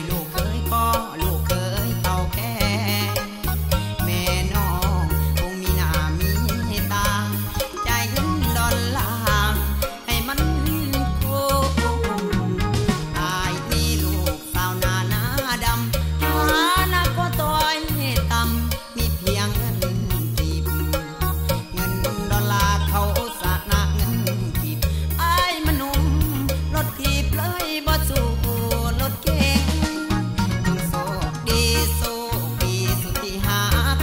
ลูกเคยก็ลูกเคยเท่าแก่แม่น้องคงมีหน้ามีตาใจเงินดอลลาร์ให้มันคุ้มอายนี่ลูกสาวหน้าดำฐานะก็ต้อยต่ำมีเพียงเงินกีบเงินดอลลาร์เขาสะนะเงินกีบอายมันหนุ่มรถถีบเลยบ่สู้รถเก๋งโชคดีสุดที่หัก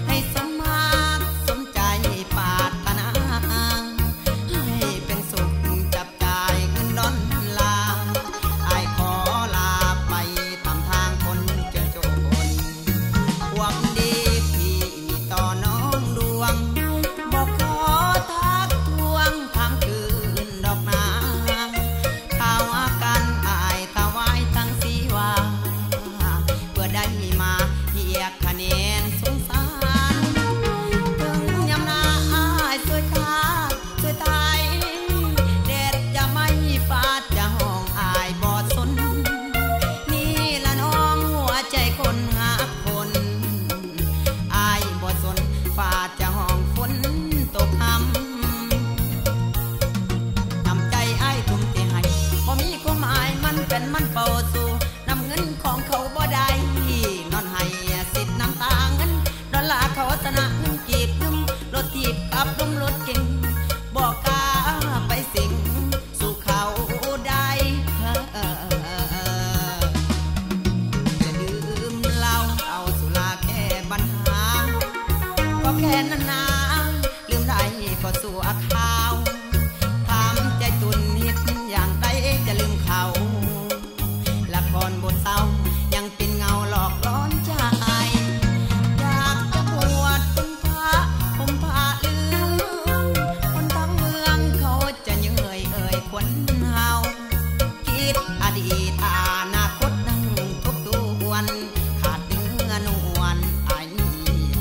ให้สมมาตรสมใจปรารถนาให้เป็นสุขจับจ่ายเงินดอลลาร์อายขอลาไปตามทางคนเจอโจรความดีที่มีต่อน้องดวงบอกขอทักทวงทำคืนดอกนาข่าวอาการอายถวายทั้งสีว่าเพื่อได้มาเหยียกคะแนนสงสารถึงยามหน้าอายสวยขาสวยตายแดดจะไม่ฟาดจะห้องอายบอดสนนี่ละน้องหัวใจคนหาคนอายบอดสนฟาดจะห้องฝนตกค่ำนำใจอ้ายทุ่มเทให้บ่มีความหมายมันเป็นมันเป่าสู่นำเงินของเขาบ่ได้นอนให้สิทธิ์น้ำตาเงินดอลลาร์เขาชนะเงินกีบนุ่มรถถีบกับนุ่มรถเก่งบอกกล้าไปสิงสู่เขาได้จะดื่มเหล้าเอาสุราแค่ปัญหาก็แค่นั้นนะลืมได้ก็สู่อาคาวทำใจตุนฮิตอย่างใดจะลืมเขาละครบทเศร้ายังเป็นเงาหลอกล้อนใจอยากจะบวชเป็นพระผมผ้าเหลืองคนทั้งเมืองเขาจะเยื่อยควันเฮาคิดอดีตอนาคตนั่งทบทวนขาดเนื้อนวลไอ้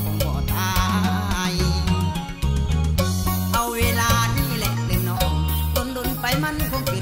คงบ่ตายเอาเวลานี่แหละเลยน้องดนไปมันคงเกิด